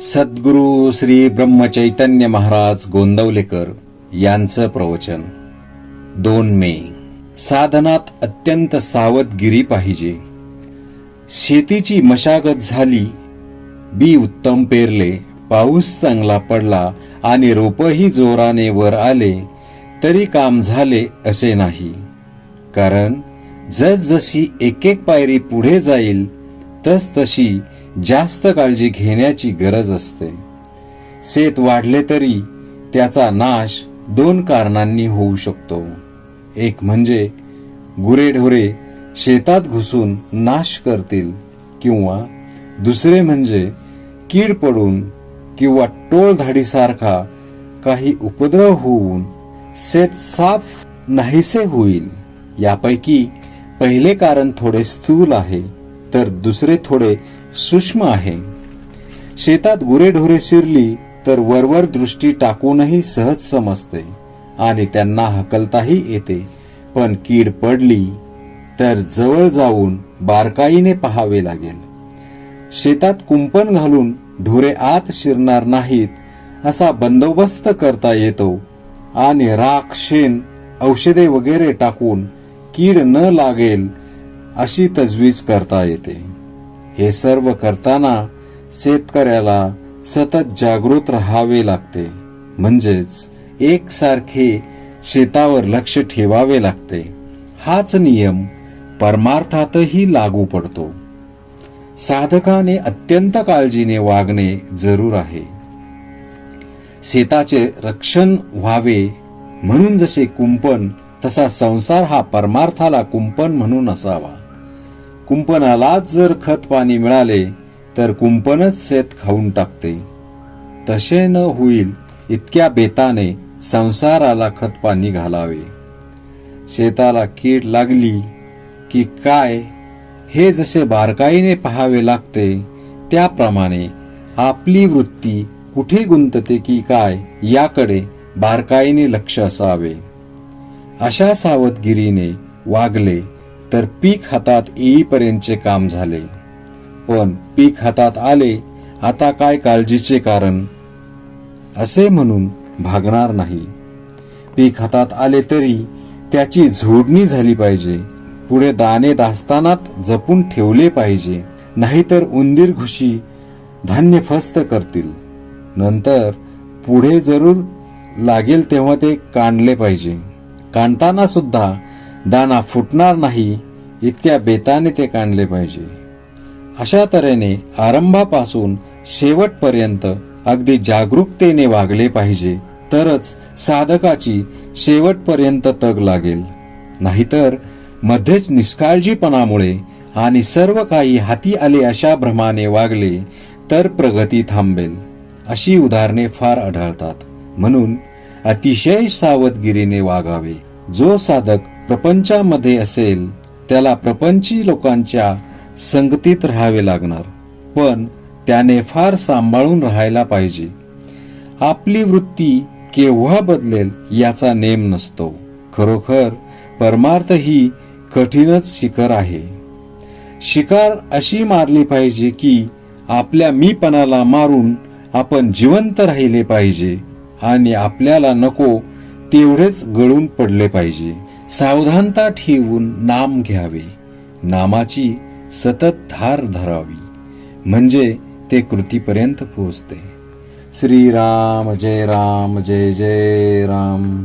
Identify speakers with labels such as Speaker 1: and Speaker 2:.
Speaker 1: सद्गुरु श्री ब्रह्मचैतन्य महाराज गोंदवलेकर यांचं प्रवचन 2 मे. साधनात अत्यंत सावधगिरी पाहिजे. शेतीची मशागत झाली, बी उत्तम पेरले, पाऊस चांगला पडला आणि रोपही जोराने वर आले तरी काम झाले असे नाही. कारण जसजशी एक एक पायरी पुढे जाईल तसतशी जास्त काळजी घेण्याची गरज असते. शेत वाढले तरी त्याचा नाश 2 कारणांनी होऊ शकतो. एक म्हणजे गुरेढोरे शेतात घुसून नाश करतील, किंवा दुसरे म्हणजे कीड पडून किंवा टोळधाडीसारखा काही उपद्रव होऊन शेत साफ नाहीसे होईल. यापैकी पहिले कारण थोडे स्थूल आहे तर दुसरे थोडे सूक्ष्म आहे. शेतात गुरेढोरे शिरली तर वरवर दृष्टी टाकूनही सहज समजते आणि त्यांना हकलताही येते, पण कीड पडली तर जवळ जाऊन बारकाईने पाहावे लागेल. शेतात कुंपण घालून ढोरे आत शिरणार नाहीत असा बंदोबस्त करता येतो आणि राख, शेण, औषधे वगैरे टाकून कीड न लागेल अशी तजवीज करता येते. हे सर्व करताना शेतकऱ्याला सतत जागृत राहावे लागते, म्हणजेच एकसारखे शेतावर लक्ष ठेवावे लागते. हाच नियम परमार्थातही लागू पडतो. साधकाने अत्यंत काळजीने वागणे जरूर आहे. शेताचे रक्षण व्हावे म्हणून जसे कुंपण, तसा संसार हा परमार्थाला कुंपण म्हणून असावा. कुंपणालाच जर खत पाणी मिळाले तर कुंपणच शेत खाऊन टाकते. तसे न होईल इतक्या बेताने संसाराला खत पाणी घालावे. शेताला कीड लागली की काय हे जसे बारकाईने पाहावे लागते, त्याप्रमाणे आपली वृत्ती कुठे गुंतते की काय याकडे बारकाईने लक्ष असावे. अशा सावधगिरीने वागले तर पीक हातात येईपर्यंतचे काम झाले. पण पीक हातात आले, आता काय काळजीचे कारण असे म्हणून भागणार नाही. पीक हातात आले तरी त्याची झोडणी झाली पाहिजे. पुढे दाणे दास्तानात जपून ठेवले पाहिजे, नाहीतर उंदीर घुशी धान्य फस्त करतील. नंतर पुढे जरूर लागेल तेव्हा ते काढले पाहिजे. काढताना सुद्धा दाना फुटणार नाही इतक्या बेताने ते काढले पाहिजे. अशा तऱ्हेने आरंभापासून शेवटपर्यंत अगदी जागरूकतेने वागले पाहिजे, तरच साधकाची शेवटपर्यंत तग लागेल. नाहीतर मध्येच निष्काळजीपणामुळे आणि सर्व काही हाती आले अशा भ्रमाने वागले तर प्रगती थांबेल. अशी उदाहरणे फार आढळतात. म्हणून अतिशय सावधगिरीने वागावे. जो साधक प्रपंचामध्ये असेल त्याला प्रपंची लोकांच्या संगतीत राहावे लागणार, पण त्याने फार सांभाळून राहायला पाहिजे. आपली वृत्ती केव्हा बदलेल याचा नेम नसतो. खरोखर परमार्थ ही कठीणच शिखर आहे. शिकार अशी मारली पाहिजे की आपल्या मीपणाला मारून आपण जिवंत राहिले पाहिजे आणि आपल्याला नको तेवढेच गळून पडले पाहिजे. सावधानता ठेवून नाम घ्यावे. नामाची सतत धार धरावी, म्हणजे ते कृतीपर्यंत पोहोचते. श्रीराम जय राम, जय जय राम.